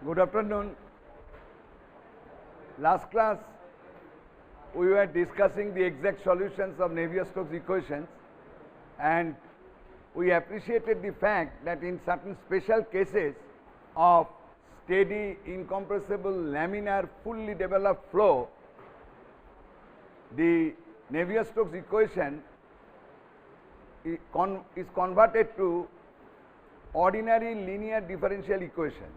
Good afternoon. Last class we were discussing the exact solutions of Navier-Stokes equations, and we appreciated the fact that in certain special cases of steady, incompressible, laminar, fully developed flow, the Navier-Stokes equation is converted to ordinary linear differential equations.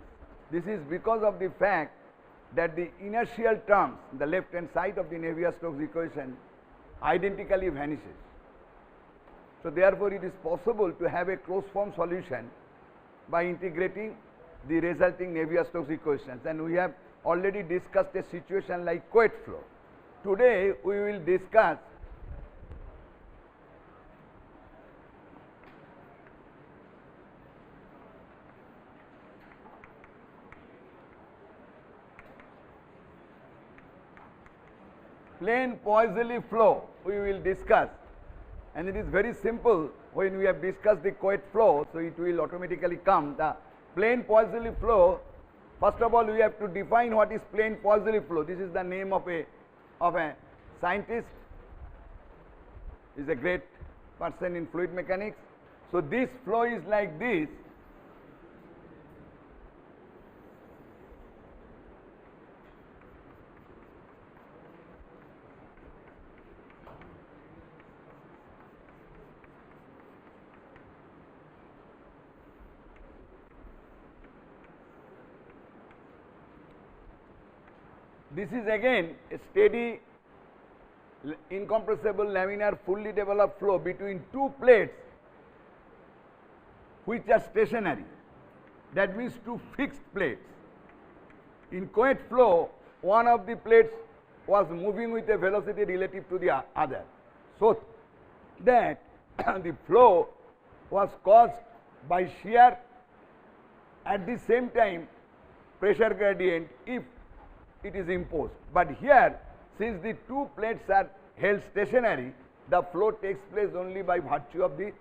This is because of the fact that the inertial terms, the left hand side of the Navier-Stokes equation, identically vanishes. So therefore, it is possible to have a closed form solution by integrating the resulting Navier-Stokes equations, and we have already discussed a situation like Couette flow. Today we will discuss plain Poiseuille flow. We will discuss, and it is very simple when we have discussed the Couette flow, so it will automatically come. The plain Poiseuille flow, first of all we have to define what is plain Poiseuille flow. This is the name of a scientist, is a great person in fluid mechanics. So this flow is like this. This is again a steady, incompressible, laminar, fully developed flow between two plates which are stationary. That means two fixed plates. In Couette flow, one of the plates was moving with a velocity relative to the other, so that the flow was caused by shear, at the same time pressure gradient if it is imposed. But here, since the two plates are held stationary, the flow takes place only by virtue of the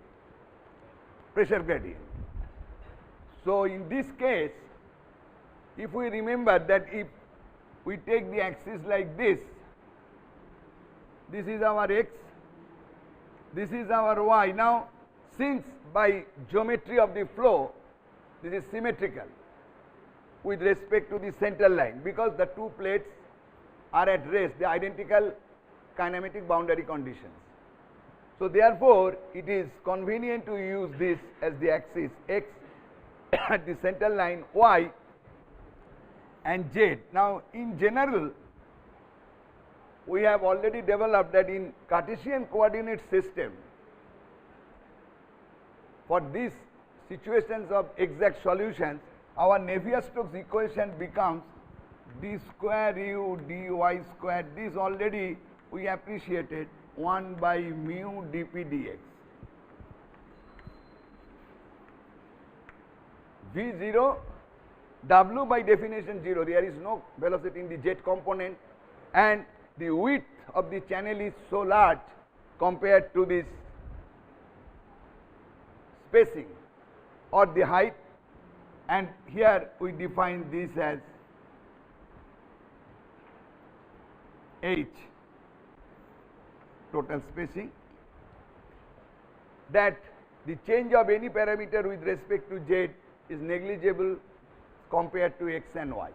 pressure gradient. So in this case, if we remember that if we take the axis like this, this is our x, this is our y. Now, since by geometry of the flow, this is symmetrical with respect to the central line, because the two plates are at rest, the identical kinematic boundary conditions. So therefore, it is convenient to use this as the axis x at the central line, y and z. Now in general, we have already developed that in Cartesian coordinate system, for these situations of exact solutions, our Navier-Stokes equation becomes d square u dy square. This already we appreciated, 1 by mu dp dx. V0, w by definition 0, there is no velocity in the z component, and the width of the channel is so large compared to this spacing or the height, and here we define this as h, total spacing, that the change of any parameter with respect to z is negligible compared to x and y.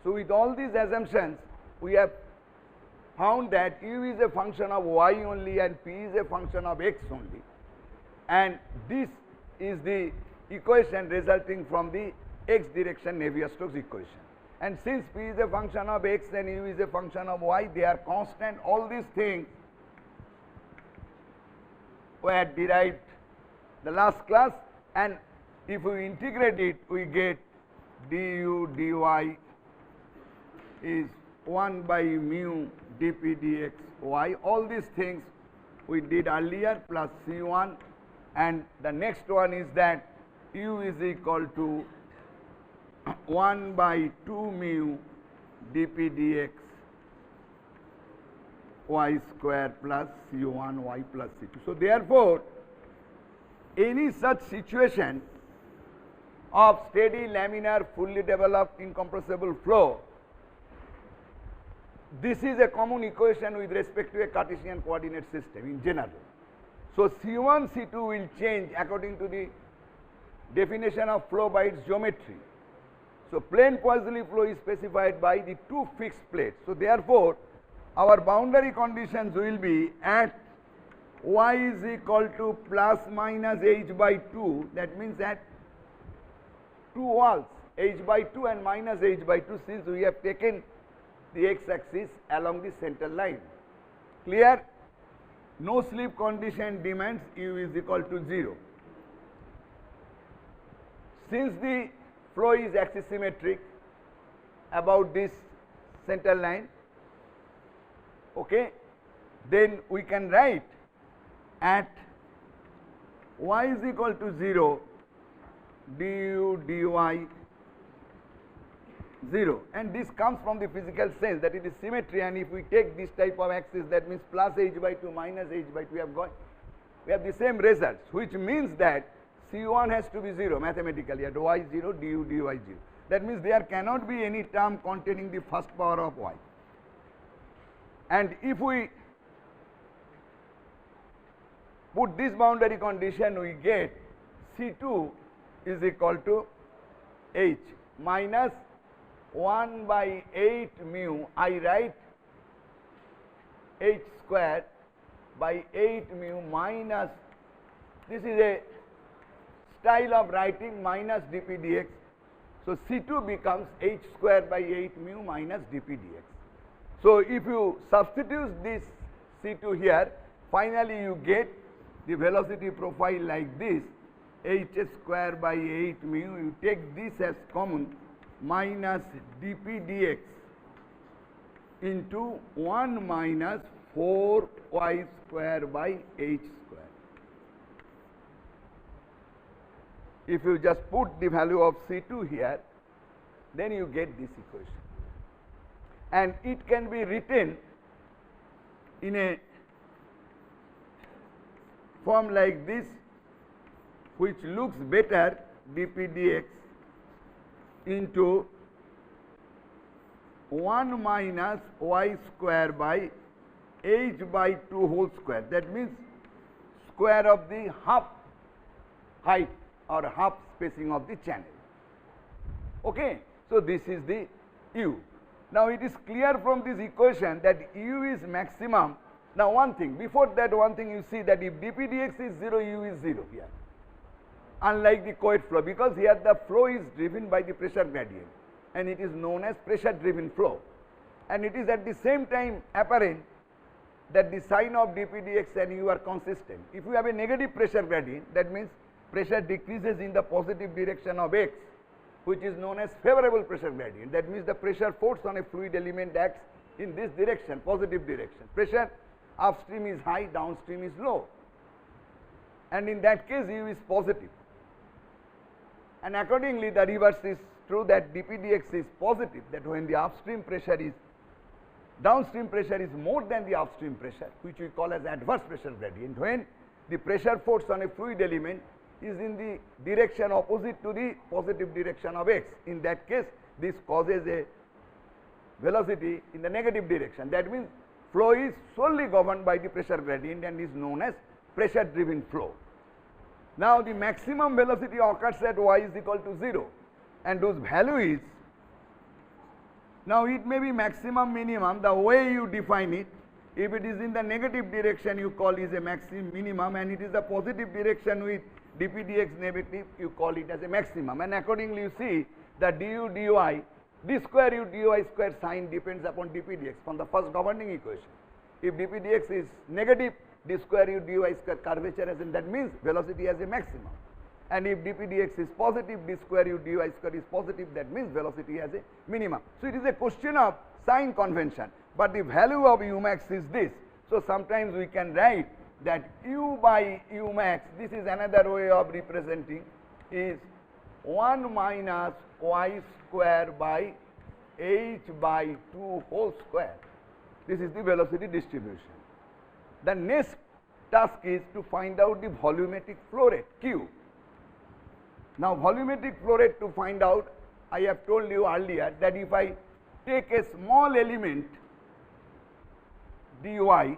So with all these assumptions, we have found that u is a function of y only and p is a function of x only, and this is the equation resulting from the x direction Navier-Stokes equation. And since p is a function of x and u is a function of y, they are constant. All these things were derived the last class, and if we integrate it, we get du dy is 1 by mu dp dx y. All these things we did earlier, plus c1, and the next one is that u is equal to 1 by 2 mu dp dx y square plus c1 y plus c2. So therefore, any such situation of steady laminar fully developed incompressible flow. This is a common equation with respect to a Cartesian coordinate system in general. So, C1, C2 will change according to the definition of flow by its geometry. So, plane Poiseuille flow is specified by the two fixed plates. So, therefore, our boundary conditions will be at y is equal to plus minus h by 2, that means at two walls h by 2 and minus h by 2, since we have taken the x axis along the center line. Clear? No slip condition demands u is equal to 0. Since the flow is axisymmetric about this center line, okay, then we can write at y is equal to 0 du dy 0, and this comes from the physical sense that it is symmetry, and if we take this type of axis, that means plus h by 2 minus h by 2, we have the same results, which means that C1 has to be 0 mathematically at y 0 du dy 0. That means there cannot be any term containing the first power of y. And if we put this boundary condition, we get C2 is equal to h minus 1 by 8 mu, I write h square by 8 mu minus, this is a style of writing, minus dp dx. So, C2 becomes h square by 8 mu minus dp dx. So, if you substitute this C2 here, finally you get the velocity profile like this, h square by 8 mu, you take this as common, minus dp dx into 1 minus 4y square by h square. If you just put the value of C2 here, then you get this equation, and it can be written in a form like this, which looks better, dp dx into 1 minus y square by h by 2 whole square, that means square of the half height or half spacing of the channel. Okay. So, this is the u. Now, it is clear from this equation that u is maximum. Now, one thing, before that one thing, you see that if dp dx is 0, u is 0 here, unlike the Couette flow, because here the flow is driven by the pressure gradient and it is known as pressure driven flow, and it is at the same time apparent that the sign of dp dx and u are consistent. If you have a negative pressure gradient, that means pressure decreases in the positive direction of x, which is known as favorable pressure gradient. That means the pressure force on a fluid element acts in this direction, positive direction. Pressure upstream is high, downstream is low, and in that case u is positive. And accordingly, the reverse is true, that dp dx is positive, that when the upstream pressure is, downstream pressure is more than the upstream pressure, which we call as adverse pressure gradient. When the pressure force on a fluid element is in the direction opposite to the positive direction of x, in that case this causes a velocity in the negative direction. That means flow is solely governed by the pressure gradient and is known as pressure driven flow. Now, the maximum velocity occurs at y is equal to 0, and whose value is, now it may be maximum, minimum, the way you define it. If it is in the negative direction, you call it a maximum, minimum, and it is the positive direction with dp dx negative, you call it as a maximum. And accordingly, you see the du dy, d square u dy square sign depends upon dp dx from the first governing equation. If dp dx is negative, d square u dy square curvature as in, that means velocity has a maximum. And if dp dx is positive, d square u dy square is positive, that means velocity has a minimum. So, it is a question of sign convention, but the value of u max is this. So, sometimes we can write that u by u max, this is another way of representing, is 1 minus y square by h by 2 whole square. This is the velocity distribution. The next task is to find out the volumetric flow rate, Q. Now, volumetric flow rate, to find out, I have told you earlier that if I take a small element dy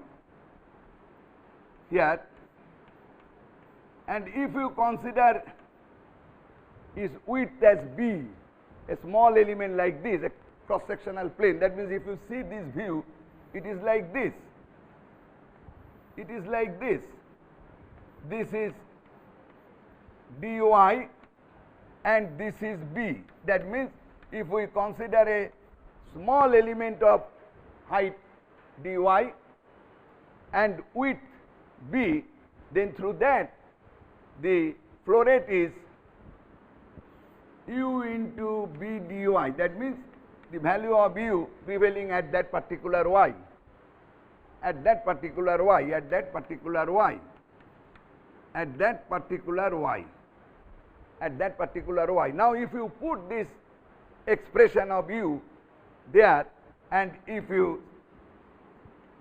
here, and if you consider its width as b, a small element like this, a cross sectional plane, that means if you see this view, it is like this. It is like this. This is dy and this is b. That means if we consider a small element of height dy and width b, then through that the flow rate is u into b dy. That means the value of u prevailing at that particular y, at that particular y, at that particular y, at that particular y, at that particular y. Now, if you put this expression of u there, and if you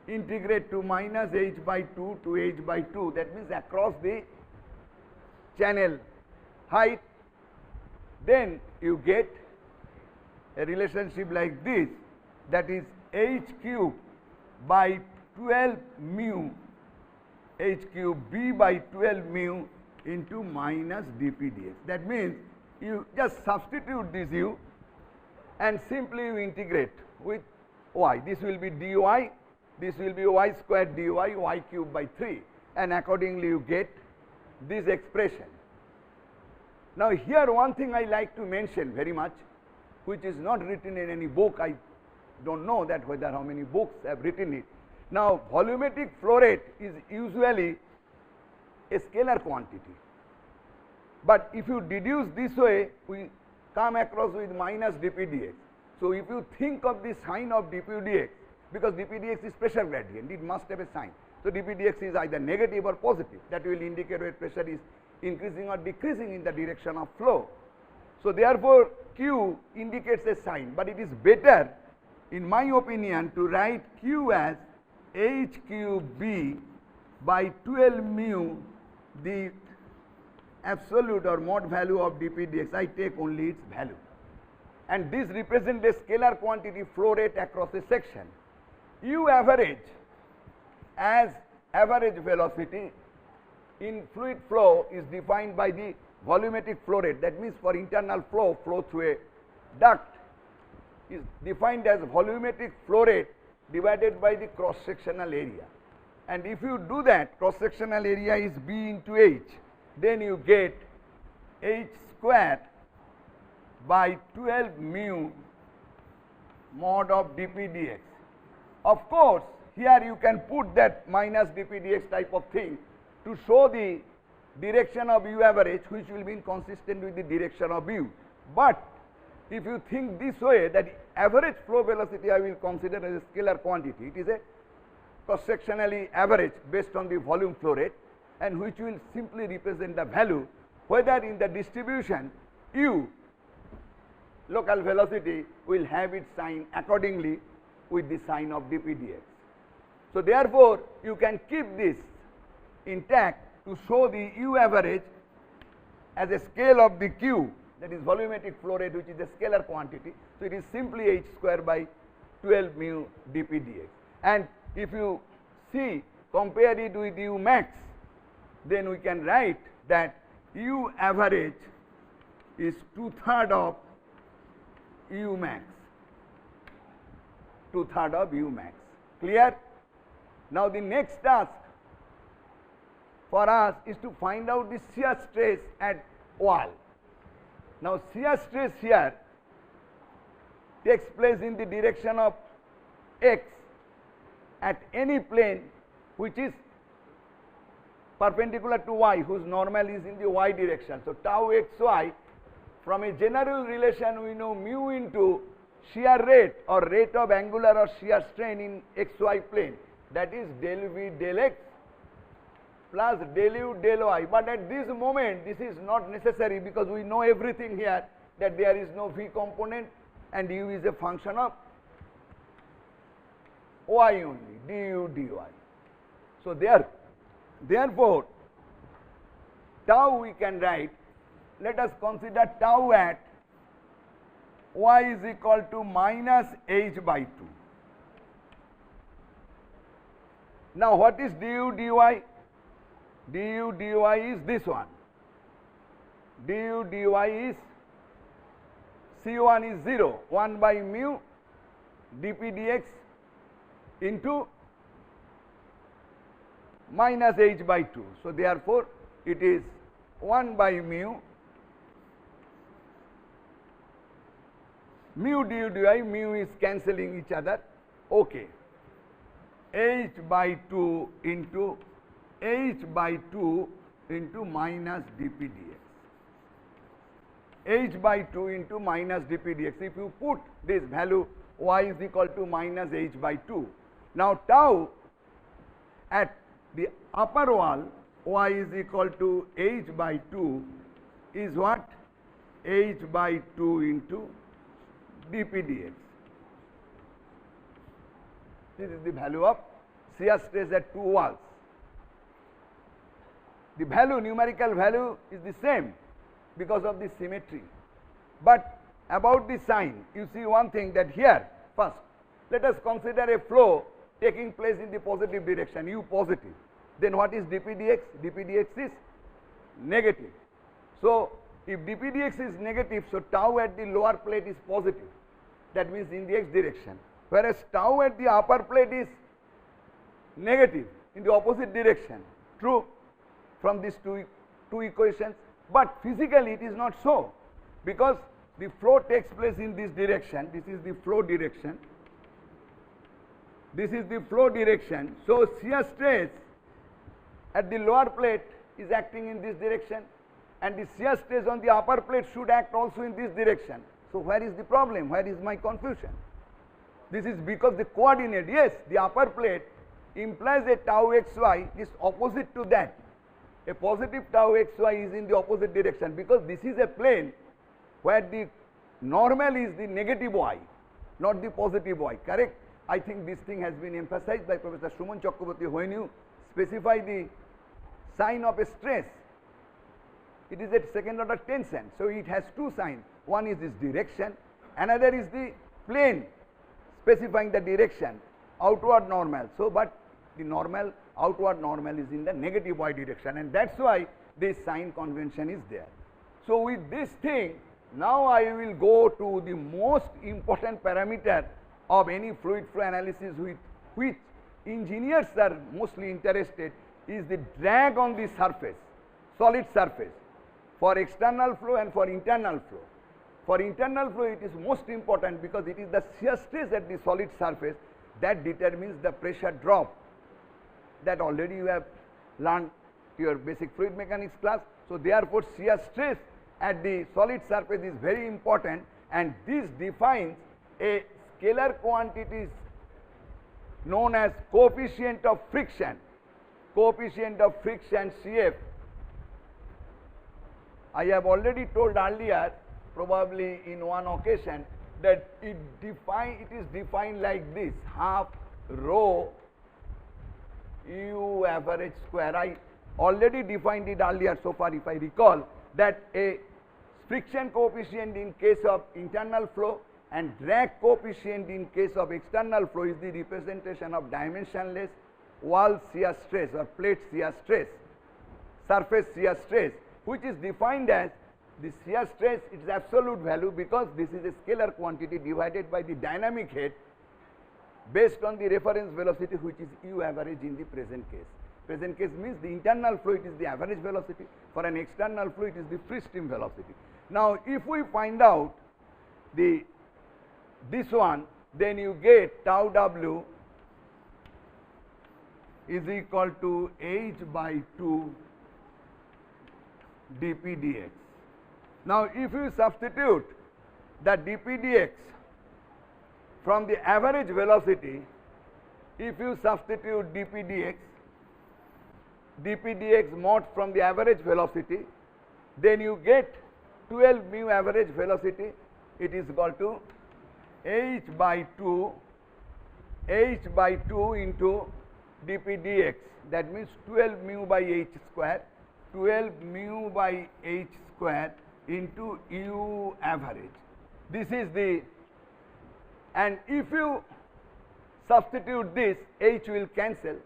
integrate to minus h by 2 to h by 2, that means across the channel height, then you get a relationship like this, that is h cube by 12 mu h cube b by 12 mu into minus dp dx. That means you just substitute this u and simply you integrate with y. This will be dy, this will be y squared dy, y cube by 3, and accordingly you get this expression. Now, here one thing I like to mention very much, which is not written in any book. I do not know that whether how many books have written it. Now, volumetric flow rate is usually a scalar quantity, but if you deduce this way, we come across with minus dp dx. So, if you think of the sign of dp dx, because dp dx is pressure gradient, it must have a sign. So, dp dx is either negative or positive, that will indicate whether pressure is increasing or decreasing in the direction of flow. So, therefore, q indicates a sign, but it is better in my opinion to write q as h cube b by 12 mu the absolute or mod value of dp dx. I take only its value, and this represents a scalar quantity flow rate across a section. U average as average velocity in fluid flow is defined by the volumetric flow rate. That means for internal flow through a duct is defined as volumetric flow rate divided by the cross sectional area. And if you do that, cross sectional area is b into h, then you get h square by 12 mu mod of dp dx. Of course, here you can put that minus dp dx type of thing to show the direction of u average, which will be inconsistent with the direction of u. But if you think this way, that average flow velocity I will consider as a scalar quantity, it is a cross sectionally average based on the volume flow rate, and which will simply represent the value whether in the distribution u local velocity will have its sign accordingly with the sign of dp dx. So, therefore, you can keep this intact to show the u average as a scale of the q, that is volumetric flow rate, which is a scalar quantity. So, it is simply h square by 12 mu dp dx. And if you see, compare it with u max, then we can write that u average is 2/3 of u max, 2/3 of u max. Clear? Now, the next task for us is to find out the shear stress at wall. Now, shear stress here takes place in the direction of x at any plane which is perpendicular to y, whose normal is in the y direction. So, tau xy, from a general relation we know mu into shear rate or rate of angular or shear strain in xy plane, that is del v del x plus del u del y. But at this moment this is not necessary, because we know everything here that there is no v component and u is a function of y only, du dy. So, therefore, tau we can write let us consider tau at y is equal to minus h by 2. Now what is du dy? Du dy is this one. Du dy is C1 is 0, 1 by mu dp dx into minus h by 2. So therefore it is 1 by mu du dy, mu is cancelling each other, okay, h by 2 into minus dp dx. H by 2 into minus dp dx. If you put this value y is equal to minus h by 2. Now tau at the upper wall y is equal to h by 2 is what? H by 2 into dp dx. This is the value of shear stress at two walls. The value, numerical value is the same because of the symmetry. But about the sign, you see one thing, that here first let us consider a flow taking place in the positive direction, u positive. Then what is dp dx? Dp dx is negative. So if dp dx is negative, so tau at the lower plate is positive, that means in the x direction, whereas tau at the upper plate is negative in the opposite direction. True from these two equations, but physically it is not so, because the flow takes place in this direction. This is the flow direction. This is the flow direction. So shear stress at the lower plate is acting in this direction, and the shear stress on the upper plate should act also in this direction. So where is the problem? Where is my confusion? This is because the coordinate, yes, the upper plate implies a tau xy is opposite to that. A positive tau xy is in the opposite direction, because this is a plane where the normal is the negative y, not the positive y, correct? I think this thing has been emphasized by Professor Suman Chakraborty. When you specify the sign of a stress, it is at second order tension. So it has two signs. One is this direction, another is the plane specifying the direction, outward normal. So but the normal, outward normal is in the negative y direction, and that's why this sign convention is there. So with this thing, now I will go to the most important parameter of any fluid flow analysis with which engineers are mostly interested, is the drag on the surface, solid surface, for external flow and for internal flow. For internal flow it is most important, because it is the shear stress at the solid surface that determines the pressure drop. That already you have learned your basic fluid mechanics class. So therefore shear stress at the solid surface is very important, and this defines a scalar quantity known as coefficient of friction. Coefficient of friction, CF. I have already told earlier, probably in one occasion, that it is defined like this: half rho u average square. I already defined it earlier so far, if I recall, that a friction coefficient in case of internal flow and drag coefficient in case of external flow is the representation of dimensionless wall shear stress or plate shear stress, surface shear stress, which is defined as the shear stress, its absolute value, because this is a scalar quantity divided by the dynamic head based on the reference velocity, which is u average in the present case. Present case means the internal flow, it is the average velocity. For an external flow, it is the free stream velocity. Now if we find out this one, then you get tau w is equal to h by 2 dp dx. Now if you substitute the dp dx from the average velocity, if you substitute dp dx mod from the average velocity, then you get 12 mu average velocity. It is equal to h by 2 into dp dx, that means 12 mu by h square, 12 mu by h square into U average. This is the, and if you substitute this, H will cancel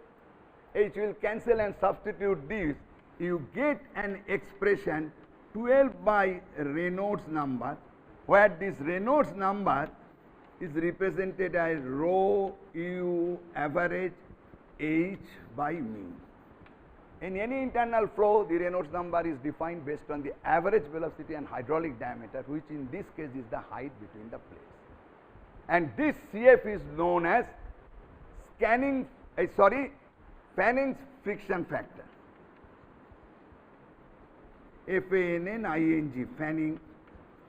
and substitute this, you get an expression 12 by Reynolds number, where this Reynolds number is represented as rho U average H by mean. In any internal flow, the Reynolds number is defined based on the average velocity and hydraulic diameter, which in this case is the height between the plates. And this CF is known as Fanning's friction factor. Fanning, Fanning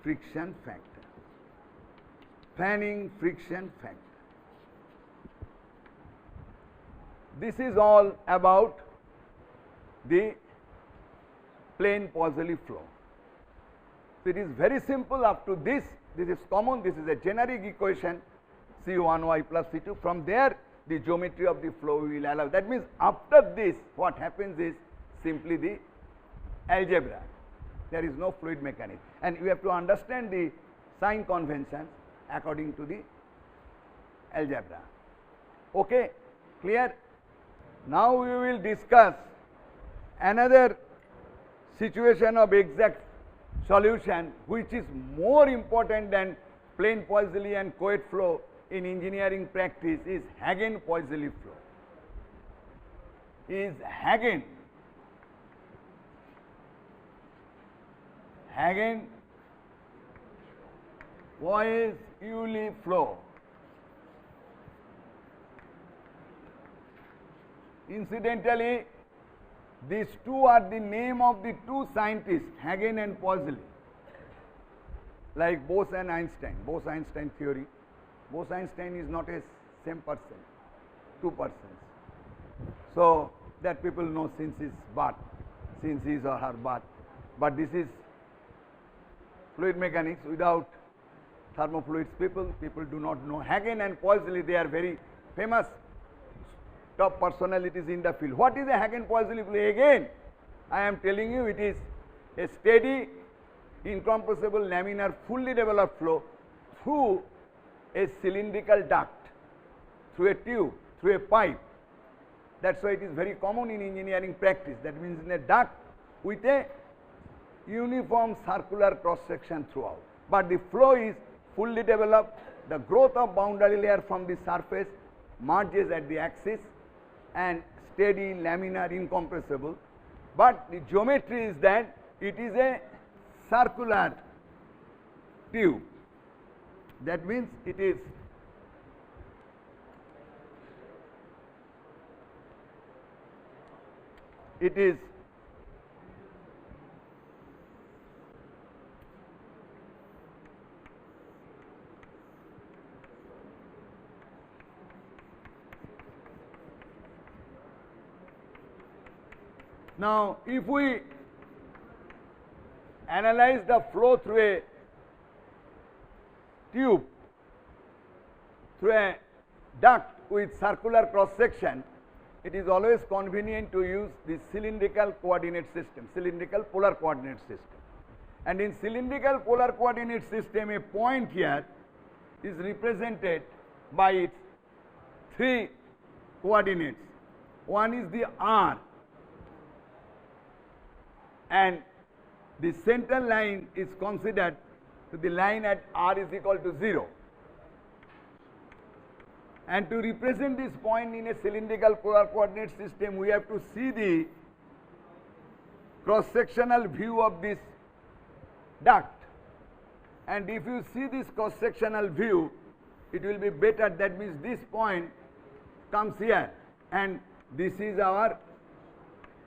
friction factor. Fanning friction factor. This is all about the plain Poiseuille flow. So it is very simple up to this. This is common. This is a generic equation, C1y plus C2. From there, the geometry of the flow will allow. That means after this, what happens is simply the algebra. There is no fluid mechanics, and you have to understand the sign conventions according to the algebra. Okay, clear? Now we will discuss another situation of exact solution, which is more important than plain Poiseuille and Couette flow in engineering practice, is Hagen-Poiseuille flow. Is Hagen-Poiseuille flow. Incidentally, these two are the name of the two scientists, Hagen and Poiseuille, like Bose and Einstein, Bose-Einstein theory. Bose-Einstein is not a same person, two persons. So that people know since his birth, since his or her birth. But this is fluid mechanics. Without thermofluids people do not know. Hagen and Poiseuille, they are very famous top personalities in the field. What is a Hagen-Poiseuille flow? Again, I am telling you, it is a steady, incompressible, laminar, fully developed flow through a cylindrical duct, through a tube, through a pipe. That's why it is very common in engineering practice. That means in a duct with a uniform circular cross section throughout. But the flow is fully developed. The growth of boundary layer from the surface merges at the axis, and steady, laminar, incompressible. But the geometry is that it is a circular tube. That means it is now, if we analyze the flow through a tube, through a duct with circular cross section, it is always convenient to use the cylindrical coordinate system, cylindrical polar coordinate system. And in cylindrical polar coordinate system, a point here is represented by its three coordinates. One is the R, and the central line is considered to the line at R is equal to 0. And to represent this point in a cylindrical polar coordinate system, we have to see the cross-sectional view of this duct. And if you see this cross-sectional view, it will be better. That means this point comes here, and this is our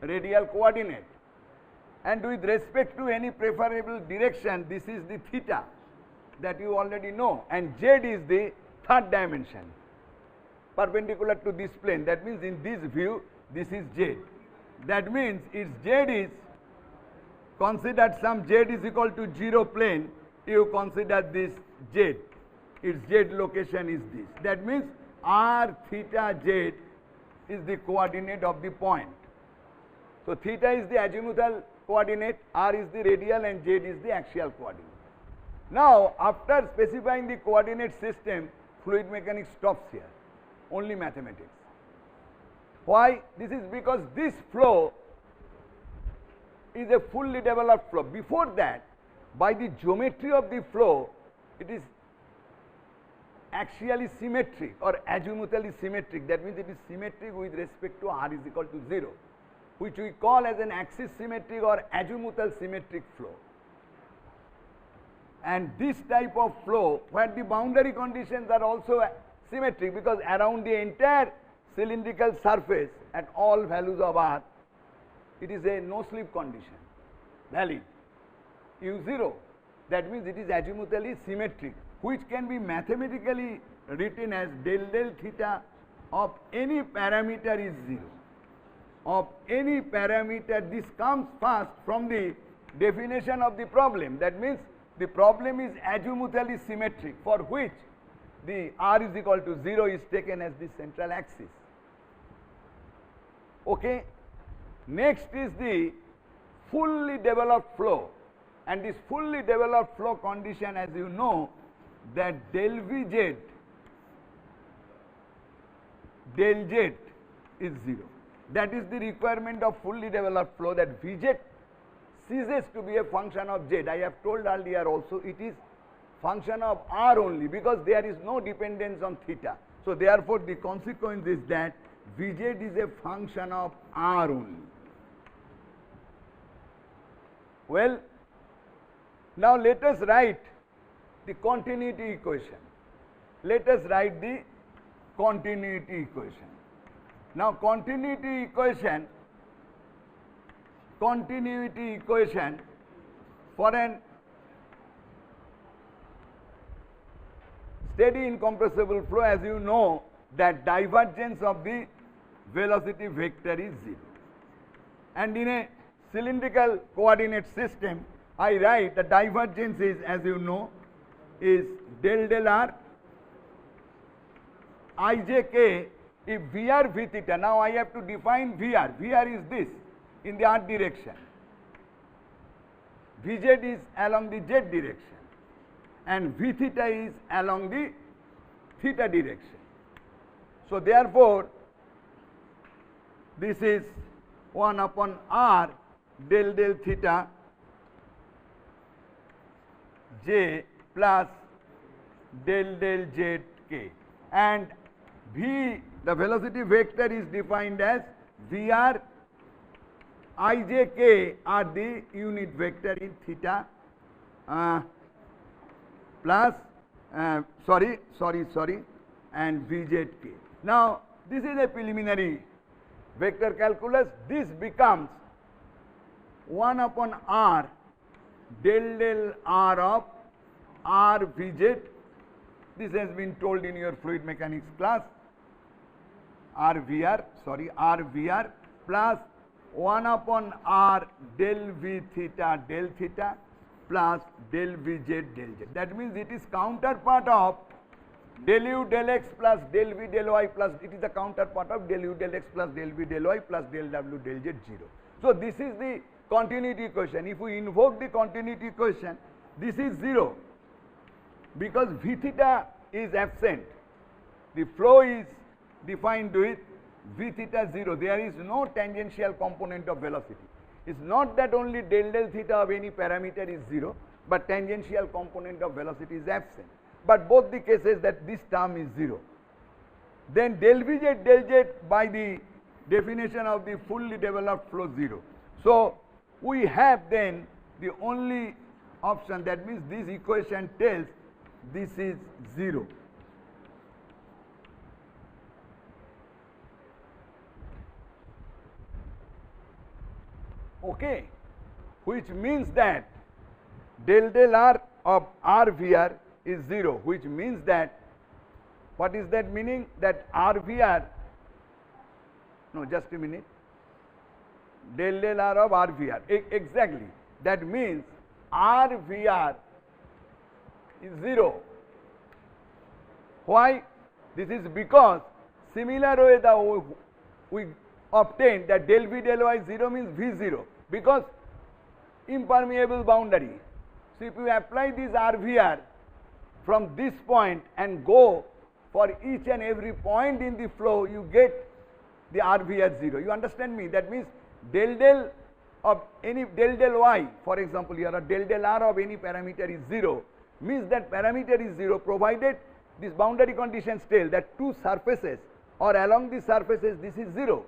radial coordinate. And with respect to any preferable direction, this is the theta that you already know, and Z is the third dimension perpendicular to this plane. That means in this view, this is Z. That means its Z is considered some Z is equal to 0 plane, you consider this Z. Its Z location is this. That means R theta Z is the coordinate of the point. So theta is the azimuthal coordinate, r is the radial and z is the axial coordinate. Now, after specifying the coordinate system, fluid mechanics stops here, only mathematics. Why? This is because this flow is a fully developed flow. Before that, by the geometry of the flow, it is axially symmetric or azimuthally symmetric. That means it is symmetric with respect to r is equal to 0, which we call as an axis symmetric or azimuthal symmetric flow. And this type of flow, where the boundary conditions are also symmetric, because around the entire cylindrical surface at all values of r, it is a no slip condition valid u0. That means it is azimuthally symmetric, which can be mathematically written as del del theta of any parameter is 0. Of any parameter, this comes first from the definition of the problem. That means the problem is azimuthally symmetric, for which the r is equal to 0 is taken as the central axis. Okay. Next is the fully developed flow, and this fully developed flow condition, as you know, that del Vz, del Z is 0. That is the requirement of fully developed flow, that Vz ceases to be a function of Z. I have told earlier also, it is function of r only, because there is no dependence on theta. So therefore the consequence is that Vz is a function of r only. Well, now let us write the continuity equation. Let us write the continuity equation. Now continuity equation for an steady incompressible flow, as you know, that divergence of the velocity vector is 0. And in a cylindrical coordinate system, I write the divergence is, as you know, is del del r ijk if Vr V theta. Now I have to define Vr. Vr is this in the r direction. Vz is along the z direction and V theta is along the theta direction. So therefore, this is 1 upon r del del theta j plus del del z k, and V, the velocity vector, is defined as Vr ijk are the unit vector in theta plus and Vz k. Now this is a preliminary vector calculus. This becomes 1 upon r del del r of r Vz. This has been told in your fluid mechanics class. RVR plus 1 upon r del V theta del theta plus del Vz del z. That means it is counterpart of del u del x plus del v del y plus, it is the counterpart of del u del x plus del v del y plus del w del z 0. So this is the continuity equation. If we invoke the continuity equation, this is 0 because V theta is absent. The flow is defined with V theta 0. There is no tangential component of velocity. It is not that only del del theta of any parameter is 0, but tangential component of velocity is absent. But both the cases that this term is 0. Then del Vz del z by the definition of the fully developed flow 0. So we have then the only option, that means this equation tells this is 0. Okay, which means that del del r of RVR is 0, which means that, what is that meaning? That RVR, no, just a minute, del del r of RVR, exactly, that means RVR is 0. Why? This is because similar way the we obtained that del V del y 0 means V 0, because impermeable boundary. So if you apply this RVR from this point and go for each and every point in the flow, you get the RVR 0. You understand me? That means del del of any del del y, for example, here a del del r of any parameter is 0, means that parameter is 0 provided this boundary conditions tell that two surfaces or along the surfaces this is 0.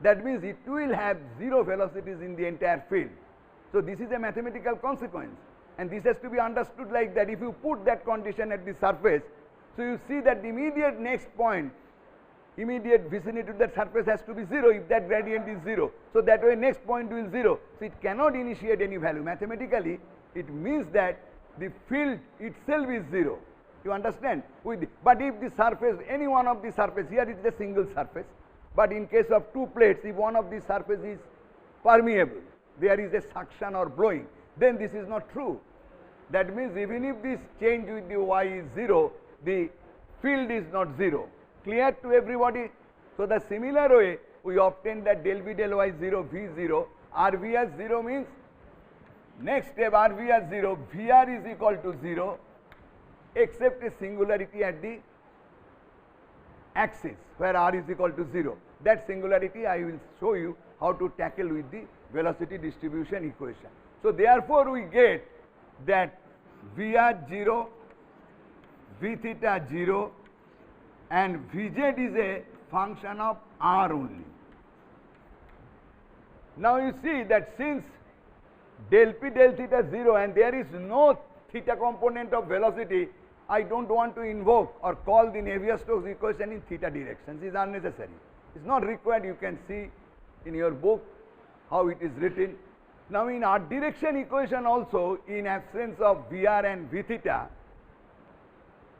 That means it will have 0 velocities in the entire field. So this is a mathematical consequence, and this has to be understood like that. If you put that condition at the surface, so you see that the immediate next point, immediate vicinity to that surface has to be 0 if that gradient is 0. So that way next point will 0. So it cannot initiate any value. Mathematically, it means that the field itself is 0. You understand? But if the surface, any one of the surface, here it is a single surface, but in case of two plates, if one of the surface is permeable, there is a suction or blowing, then this is not true. That means even if this change with the y is 0, the field is not 0. Clear to everybody? So the similar way we obtain that del v del y 0 v 0, RVR 0 means next step RVR 0, VR is equal to 0 except a singularity at the axis where r is equal to 0. That singularity I will show you how to tackle with the velocity distribution equation. So therefore we get that VR 0, V theta 0 and Vz is a function of r only. Now you see that since del p del theta 0 and there is no theta component of velocity, I don't want to invoke or call the Navier-Stokes equation in theta directions. It is unnecessary. It is not required. You can see in your book how it is written. Now in art direction equation also, in absence of Vr and V theta,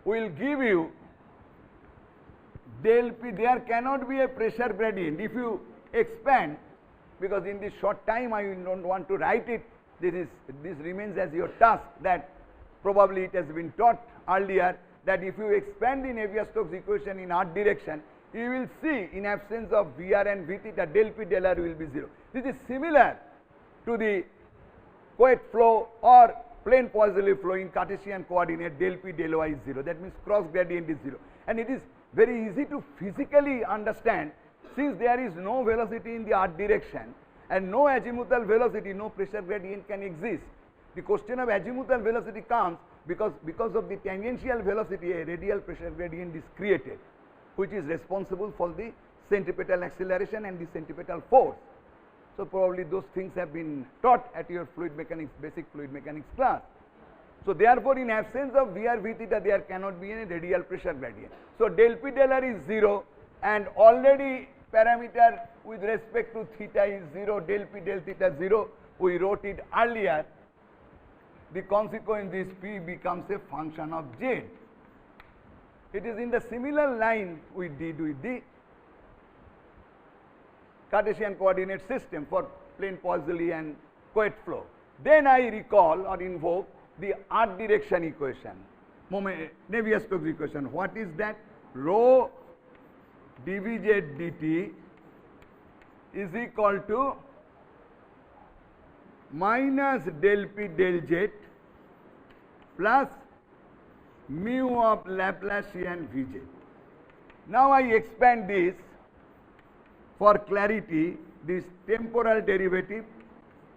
will give you del p. There cannot be a pressure gradient. If you expand, because in this short time I don't want to write it, this remains as your task, that probably it has been taught earlier, that if you expand the Navier-Stokes equation in art direction, you will see in absence of Vr and V theta, del p del r will be 0. This is similar to the Couette flow or plane Poiseuille flow in Cartesian coordinate, del p del y is 0. That means cross gradient is 0. And it is very easy to physically understand, since there is no velocity in the art direction and no azimuthal velocity, no pressure gradient can exist. The question of azimuthal velocity comes because of the tangential velocity, a radial pressure gradient is created, which is responsible for the centripetal acceleration and the centripetal force. So probably those things have been taught at your fluid mechanics, basic fluid mechanics class. So therefore in absence of Vr V theta, there cannot be any radial pressure gradient. So del p del r is 0 and already parameter with respect to theta is 0, del p del theta 0, we wrote it earlier. The consequence is p becomes a function of z. It is in the similar line we did with the Cartesian coordinate system for plane Poiseuille and Couette flow. Then I recall or invoke the art direction equation, Navier-Stokes equation. What is that? Rho dvz dt is equal to minus del p del z plus mu of Laplacian Vz. Now I expand this for clarity, this temporal derivative,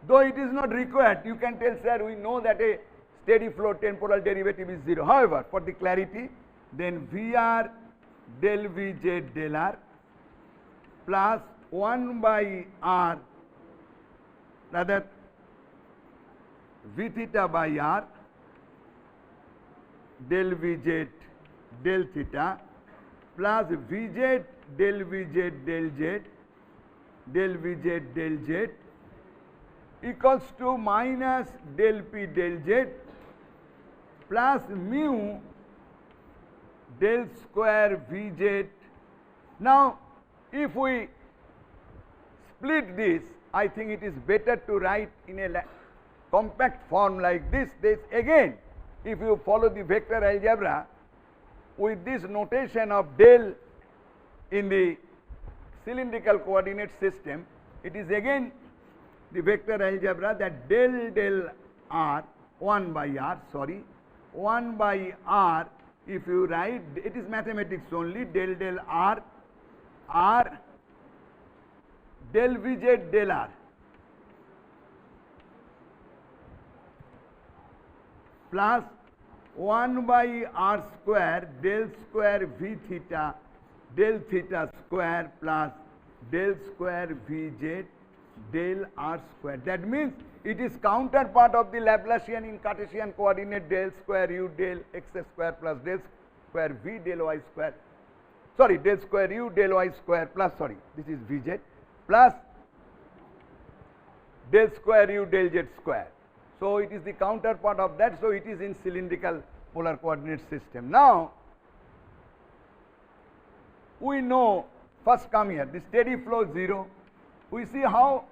though it is not required. You can tell, sir, we know that a steady flow temporal derivative is 0. However, for the clarity, then Vr del Vz del r plus 1 by r, rather V theta by r del Vz del theta plus Vz del Vz del z del Vz del z equals to minus del p del z plus mu del square Vz. Now if we split this, I think it is better to write in a compact form like this. This again, if you follow the vector algebra with this notation of del in the cylindrical coordinate system, it is again the vector algebra that del del r 1 by r, sorry, 1 by r, if you write, it is mathematics only, del del r, r del Vz del r plus 1 by r square del square v theta del theta square plus del square Vz del r square. That means it is counterpart of the Laplacian in Cartesian coordinate del square u del x square plus del square v del y square, sorry, del square u del y square plus, sorry, this is Vz plus del square u del z square. So it is the counterpart of that, so it is in cylindrical polar coordinate system. Now we know, first come here, the steady flow 0. We see how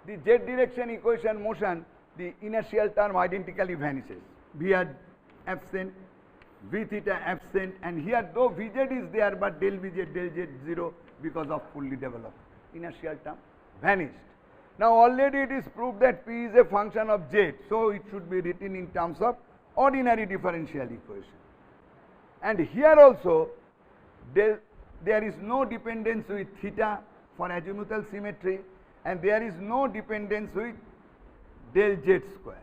the z direction equation motion, the inertial term identically vanishes. Vr absent, v theta absent, and here though Vz is there, but del Vz del z 0 because of fully developed inertial term vanished. Now already it is proved that P is a function of z, so it should be written in terms of ordinary differential equation. And here also there is no dependence with theta for azimuthal symmetry, and there is no dependence with del z square.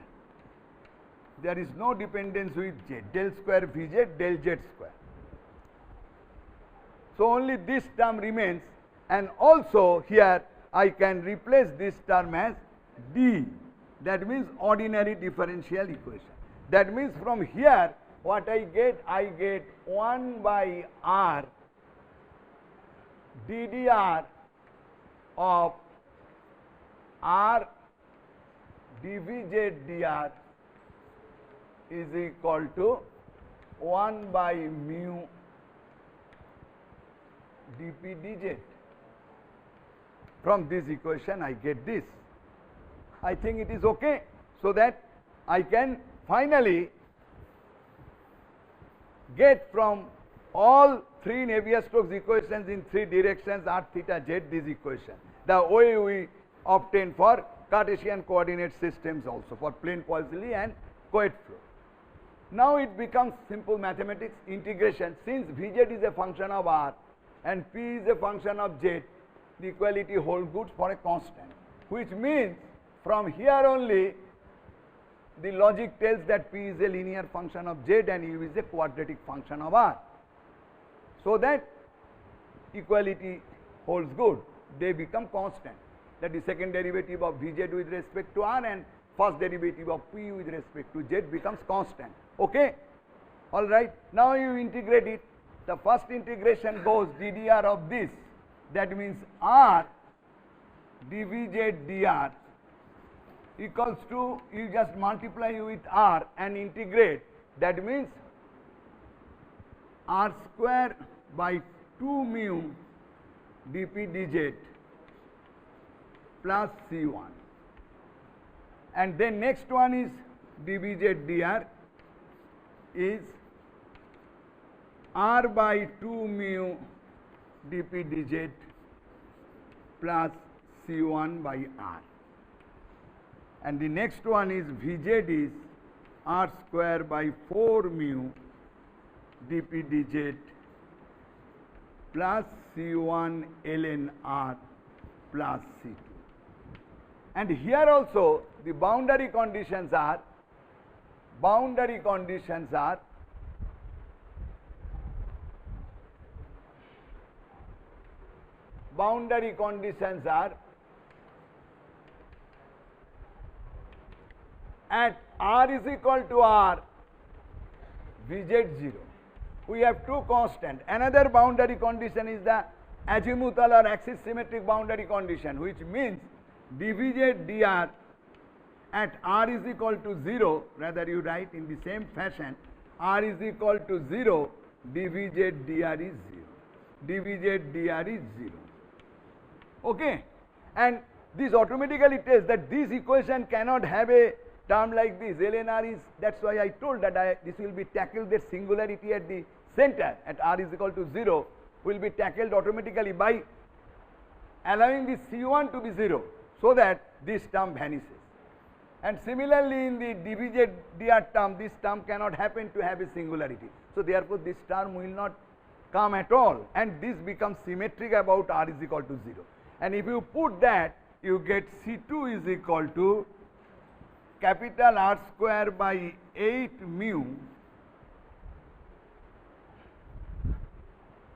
There is no dependence with z, del square Vz del z square. So only this term remains, and also here I can replace this term as d, that means ordinary differential equation. That means from here what I get 1 by r ddr of r dvz dr is equal to 1 by mu dp dz. From this equation I get this. I think it is okay, so that I can finally get from all three Navier-Stokes equations in three directions r theta z this equation, the way we obtain for Cartesian coordinate systems also, for plane Poiseuille and coed flow. Now it becomes simple mathematics integration. Since Vz is a function of r and P is a function of z, the equality holds good for a constant, which means from here only the logic tells that P is a linear function of z and u is a quadratic function of r. So that equality holds good, they become constant, that is second derivative of Vz with respect to r and first derivative of P with respect to z becomes constant. Okay, all right. Now you integrate it. The first integration goes ddr of this, that means r dvz dr equals to, you just multiply with r and integrate, that means r square by 2 mu dp dz plus c1, and then next one is dvz dr is r by 2 mu dp dz plus c1 by r, and the next one is Vz is r square by 4 mu dp dz plus c1 ln r plus c2. And here also the boundary conditions are at r is equal to r, Vz 0. We have two constants. Another boundary condition is the azimuthal or axis symmetric boundary condition, which means dvz dr at r is equal to 0, rather you write in the same fashion, r is equal to 0, dvz dr is 0. dvz dr is 0. Okay, and this automatically tells that this equation cannot have a term like this. ln r is, that's why I told that this will be tackled, that singularity at the center at r is equal to 0 will be tackled automatically by allowing this c1 to be 0, so that this term vanishes. And similarly, in the dvz dr term, this term cannot happen to have a singularity. So therefore, this term will not come at all, and this becomes symmetric about r is equal to 0. And if you put that, you get C2 is equal to capital R square by 8 mu,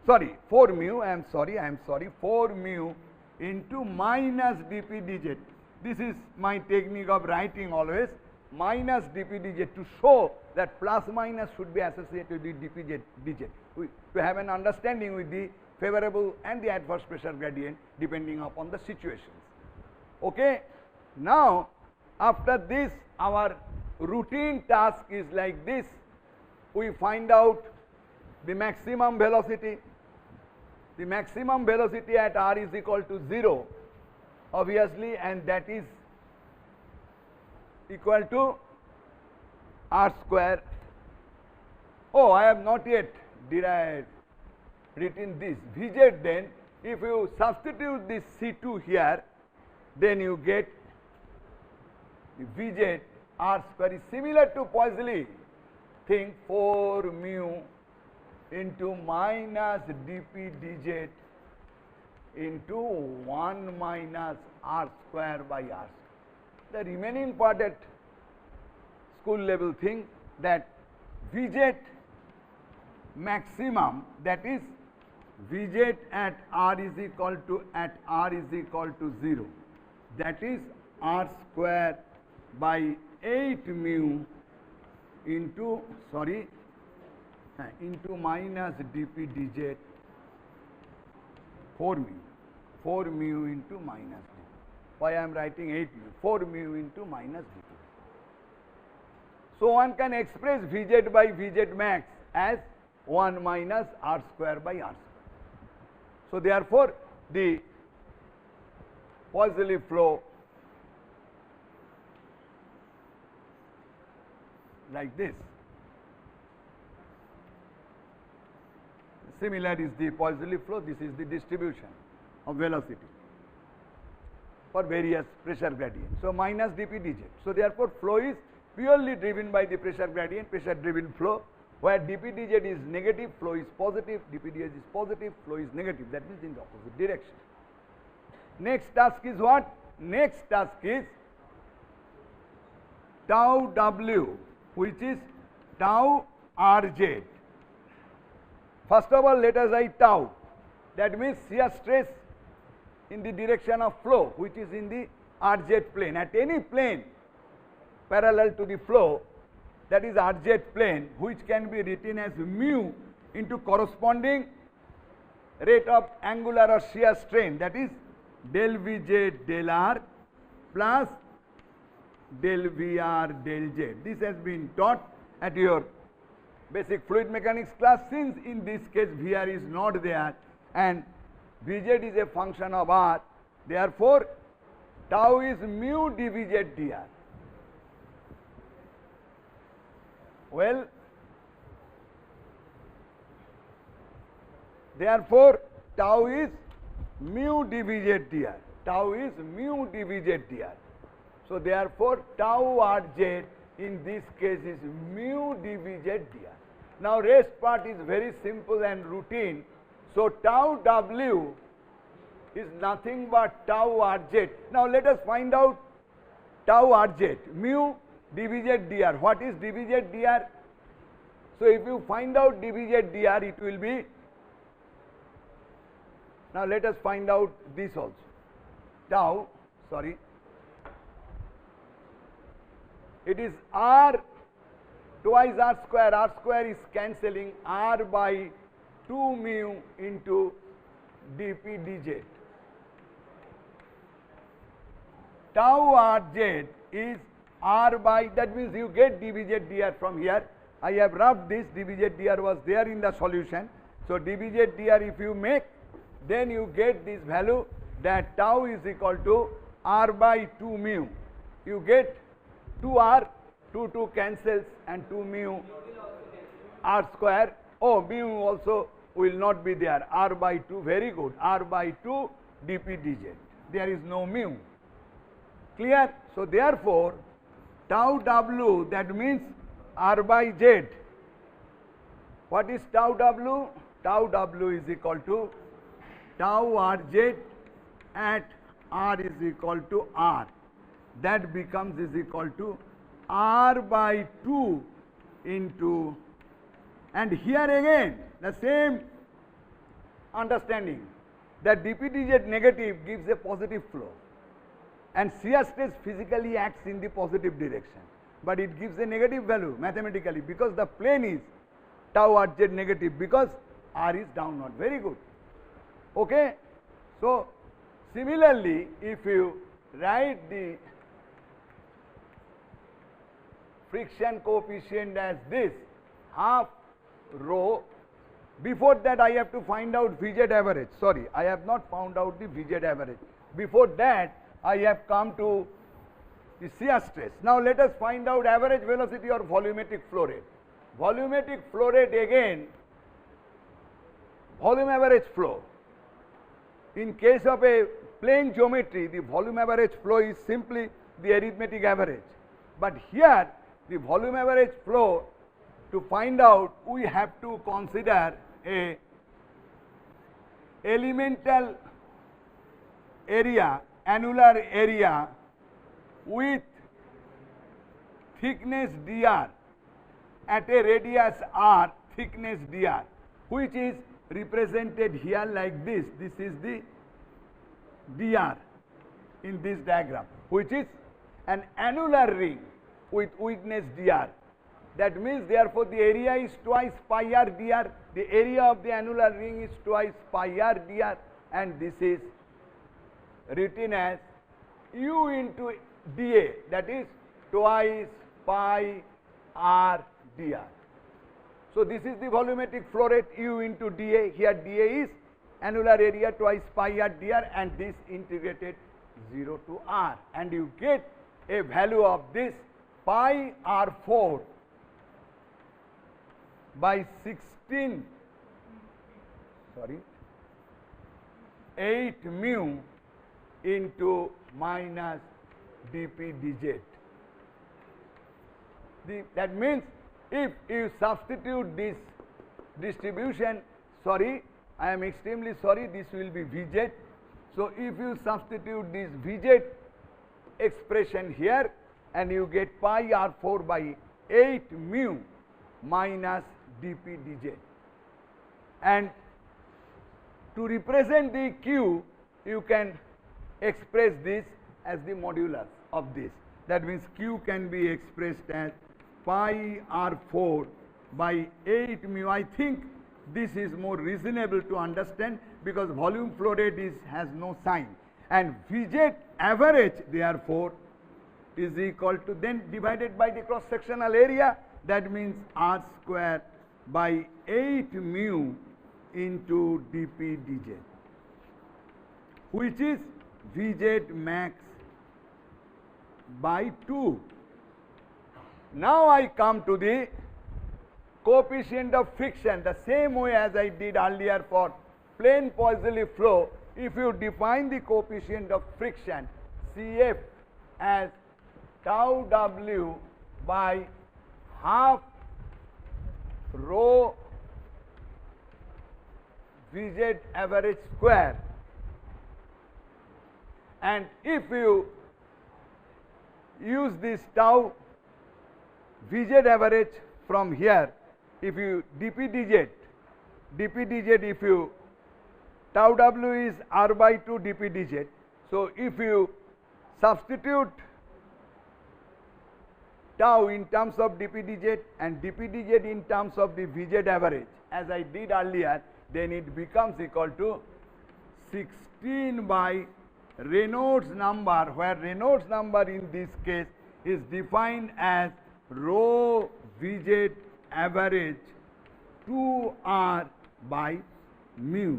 sorry 4 mu, I am sorry 4 mu into minus dp dz. This is my technique of writing always, minus dp dz, to show that plus minus should be associated with dp dz, to have an understanding with the favorable and the adverse pressure gradient depending upon the situations. Okay. Now, after this, our routine task is like this. We find out the maximum velocity. The maximum velocity at r is equal to 0, obviously, and that is equal to r square. Oh, I have not yet written this Vz. Then if you substitute this C2 here, then you get Vz r square is similar to Poiseuille thing, 4 mu into minus dp dz into 1 minus r square by r square. The remaining part at school level thing, that Vz maximum, that is Vz at r is equal to 0, that is r square by 8 mu into minus dp dz, 4 mu into minus dp. Why I am writing 8 mu? 4 mu into minus dp. So one can express Vz by Vz max as 1 minus r square by r square. So therefore, the Poiseuille flow like this. Similar is the Poiseuille flow. This is the distribution of velocity for various pressure gradients. So minus dp dz. So therefore, flow is purely driven by the pressure gradient, pressure driven flow, where dp dz is negative, flow is positive, dp dz is positive, flow is negative. That means in the opposite direction. Next task is what? Next task is tau w, which is tau rz. First of all, let us write tau. That means shear stress in the direction of flow, which is in the rz plane. At any plane parallel to the flow, that is rz plane, which can be written as mu into corresponding rate of angular or shear strain, that is del Vz del r plus del Vr del z. This has been taught at your basic fluid mechanics class. Since in this case Vr is not there and Vz is a function of r, therefore tau is mu dVz dr. Well, therefore tau is mu dVz dr. Tau is mu dVz dr. So therefore tau rz in this case is mu dVz dr. Now rest part is very simple and routine. So tau w is nothing but tau rz. Now let us find out tau rz, mu dVz dr. What is dVz dr? So if you find out dVz dr, it will be, now let us find out this also. Tau, it is r twice r square is cancelling, r by 2 mu into dp dz. Tau rz is r by, that means you get dVz dr from here. I have rubbed this, dVz dr was there in the solution. So dVz dr if you make, then you get this value, that tau is equal to r by 2 mu. You get 2r, 2 cancels, and 2 mu r square. Oh, mu also will not be there, r by 2, very good, r by 2 dp dz. There is no mu. Clear? So therefore, tau w, that means r by z. What is tau w? Tau w is equal to tau rz at r is equal to r. That becomes is equal to r by 2 into, and here again the same understanding that dp dz negative gives a positive flow, and shear stress physically acts in the positive direction, but it gives a negative value mathematically because the plane is tau rz negative, because r is downward. Very good. Okay. So similarly, if you write the friction coefficient as this, half rho, before that I have to find out Vz average. Sorry, I have not found out the Vz average. Before that I have come to the shear stress. Now let us find out average velocity or volumetric flow rate. Volumetric flow rate, again volume average flow. In case of a plane geometry, the volume average flow is simply the arithmetic average. But here the volume average flow, to find out, we have to consider a elemental area, annular area with thickness dr at a radius r, thickness dr, which is represented here like this. This is the dr in this diagram, which is an annular ring with thickness dr. That means therefore the area is twice pi r dr, the area of the annular ring is twice pi r dr, and this is written as u into dA, that is twice pi r dr. So this is the volumetric flow rate, u into dA. Here dA is annular area twice pi r dr, and this integrated 0 to r, and you get a value of this pi r4 by 16, 8 mu into minus dp dz. That means if you substitute this distribution, sorry, I am extremely sorry, this will be Vz. So if you substitute this Vz expression here, and you get pi r4 by 8 mu minus dp dz. And to represent the q, you can express this as the modulus of this. That means q can be expressed as pi r4 by 8 mu. I think this is more reasonable to understand because volume flow rate has no sign, and Vz average therefore is equal to, then divided by the cross sectional area, that means r square by 8 mu into dp dz, which is Vz max by 2. Now I come to the coefficient of friction, the same way as I did earlier for plane Poiseuille flow. If you define the coefficient of friction Cf as tau w by half rho Vz average square, and if you use this tau Vz average from here, if you dp dz, if you tau w is r by 2 dp dz, so if you substitute tau in terms of dp dz and dp dz in terms of the Vz average as I did earlier, then it becomes equal to 16 by Reynolds number, where Reynolds number in this case is defined as rho Vz average 2r by mu.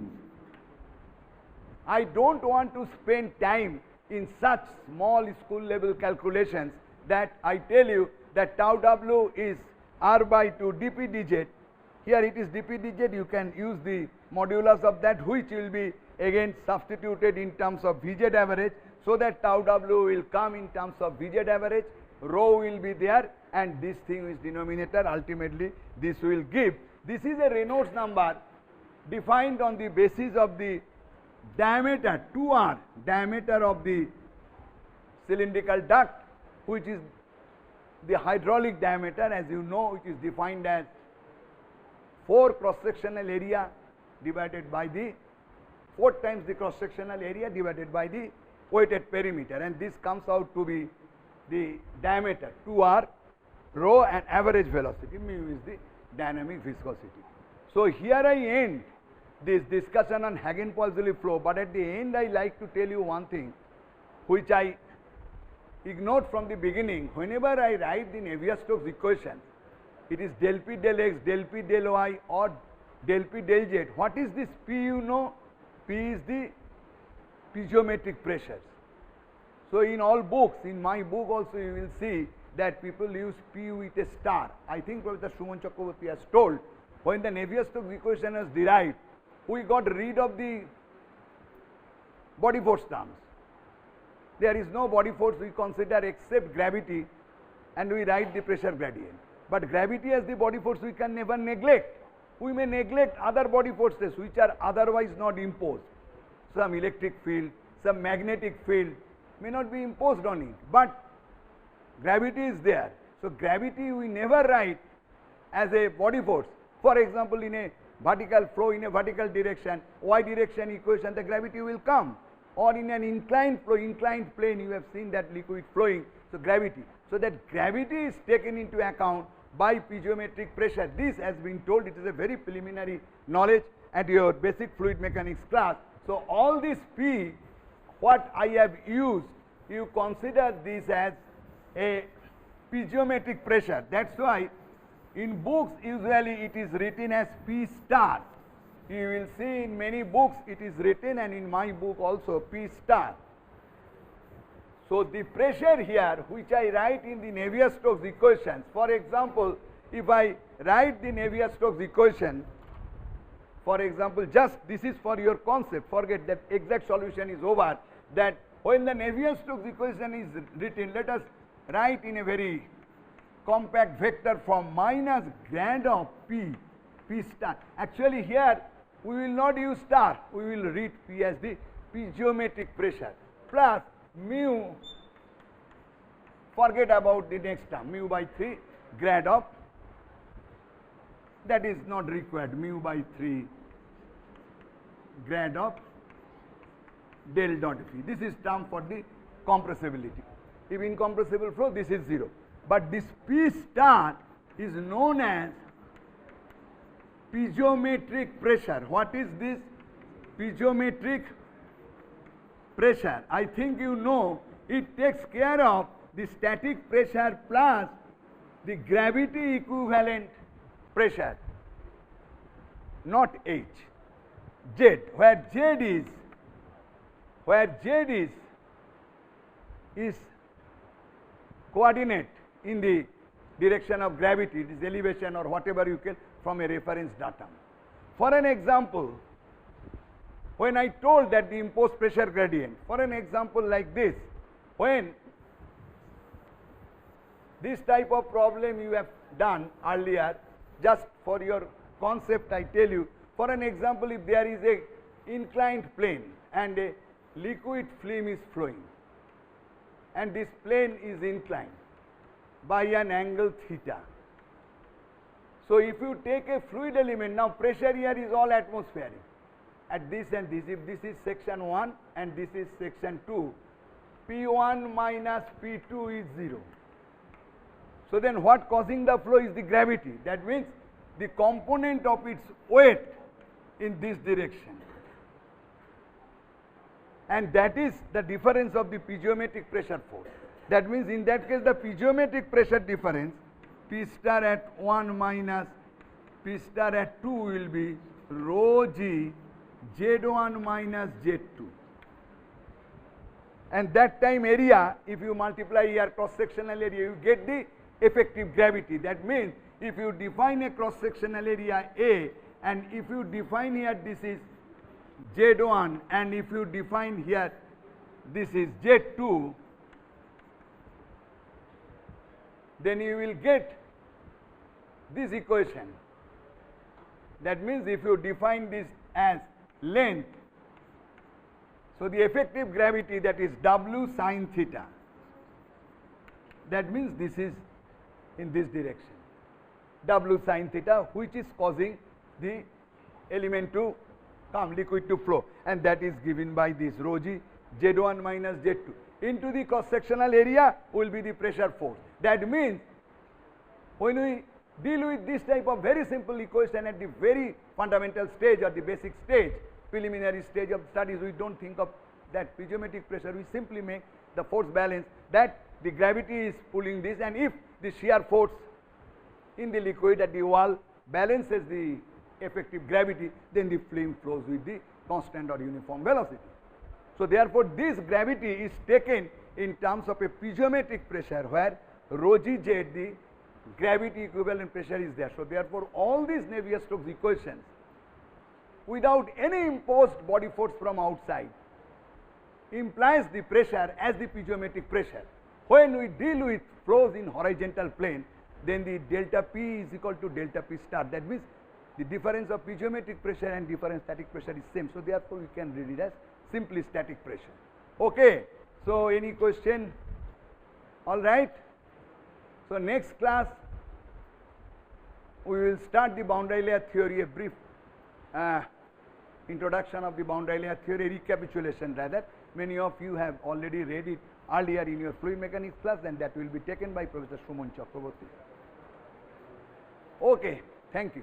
I don't want to spend time in such small school level calculations, that I tell you that tau w is r by 2 dp dz. Here it is dp dz, you can use the modulus of that, which will be again substituted in terms of Vz average. so that tau w will come in terms of Vz average, rho will be there, and this thing is denominator. Ultimately this will give, this is a Reynolds number defined on the basis of the diameter 2r, diameter of the cylindrical duct, which is the hydraulic diameter, as you know, which is defined as 4 cross sectional area divided by the 4 times the cross sectional area divided by the weighted perimeter, and this comes out to be the diameter 2r, rho, and average velocity mu is the dynamic viscosity. So here I end this discussion on Hagen-Poiseuille flow, but at the end I like to tell you one thing which I ignored from the beginning. Whenever I write the Navier-Stokes equation, it is del P del X, del P del Y, or del P del Z. What is this P? You know, P is the piezometric pressures. So in all books, in my book also you will see that people use P with a star. I think Professor Suman Chakraborty has told, when the Navier-Stokes equation was derived, we got rid of the body force terms. There is no body force we consider except gravity, and we write the pressure gradient. But gravity as the body force we can never neglect. We may neglect other body forces which are otherwise not imposed. Some electric field, some magnetic field may not be imposed on it, but gravity is there. So gravity we never write as a body force. For example, in a vertical flow, in a vertical direction, y direction equation, the gravity will come. Or in an inclined flow, inclined plane, you have seen that liquid flowing, so gravity. So that gravity is taken into account by piezometric pressure. This has been told, it is a very preliminary knowledge at your basic fluid mechanics class. So all this P, what I have used, you consider this as a piezometric pressure. That's why in books usually it is written as P star. You will see in many books it is written, and in my book also P star. So the pressure here which I write in the Navier-Stokes equations, for example, if I write the Navier-Stokes equation, for example, just this is for your concept, forget that exact solution is over, that when the Navier-Stokes equation is written, let us write in a very compact vector form, minus grad of P, P star. Actually here we will not use star, we will read P as the piezometric pressure, plus mu, forget about the next term, mu by 3 grad of, that is not required, mu by 3 grad of del dot P. This is term for the compressibility. If incompressible flow, this is 0. But this P star is known as piezometric pressure. What is this piezometric pressure? I think you know, it takes care of the static pressure plus the gravity equivalent pressure, not H, Z, where Z is coordinate in the direction of gravity, it is elevation or whatever you can from a reference datum. For an example, when I told that the imposed pressure gradient, for an example like this, when this type of problem you have done earlier, just for your concept I tell you, for an example, if there is a inclined plane and a liquid film is flowing, and this plane is inclined by an angle theta. So if you take a fluid element, now pressure here is all atmospheric at this and this, if this is section 1 and this is section 2, P1 minus P2 is 0. So then what causing the flow is the gravity. That means the component of its weight in this direction. And that is the difference of the piezometric pressure force. That means in that case the piezometric pressure difference, P star at 1 minus P star at 2 will be rho g Z1 minus Z2. And that time area, if you multiply here cross sectional area, you get the effective gravity. That means if you define a cross sectional area A, and if you define here this is Z1, and if you define here this is Z2, then you will get this equation. That means if you define this as length, so the effective gravity, that is W sine theta, that means this is in this direction, W sine theta, which is causing the element to come, liquid to flow, and that is given by this rho g, Z1 minus Z2 into the cross sectional area will be the pressure force. That means when we deal with this type of very simple equation at the very fundamental stage or the basic stage, preliminary stage of studies, we don't think of that piezometric pressure. We simply make the force balance, that the gravity is pulling this, and if the shear force in the liquid at the wall balances the effective gravity, then the film flows with the constant or uniform velocity. So therefore, this gravity is taken in terms of a piezometric pressure, where rho g z, the gravity equivalent pressure, is there. So therefore, all these Navier-Stokes equations, without any imposed body force from outside, implies the pressure as the piezometric pressure. When we deal with flows in horizontal plane, then the delta P is equal to delta P star. That means the difference of piezometric pressure and difference static pressure is same. So therefore, we can read it as simply static pressure. Okay. So any question? All right. So next class we will start the boundary layer theory, a brief introduction of the boundary layer theory, recapitulation rather. Many of you have already read it earlier in your fluid mechanics class, and that will be taken by Professor Sumon Chakraborty. Okay, thank you.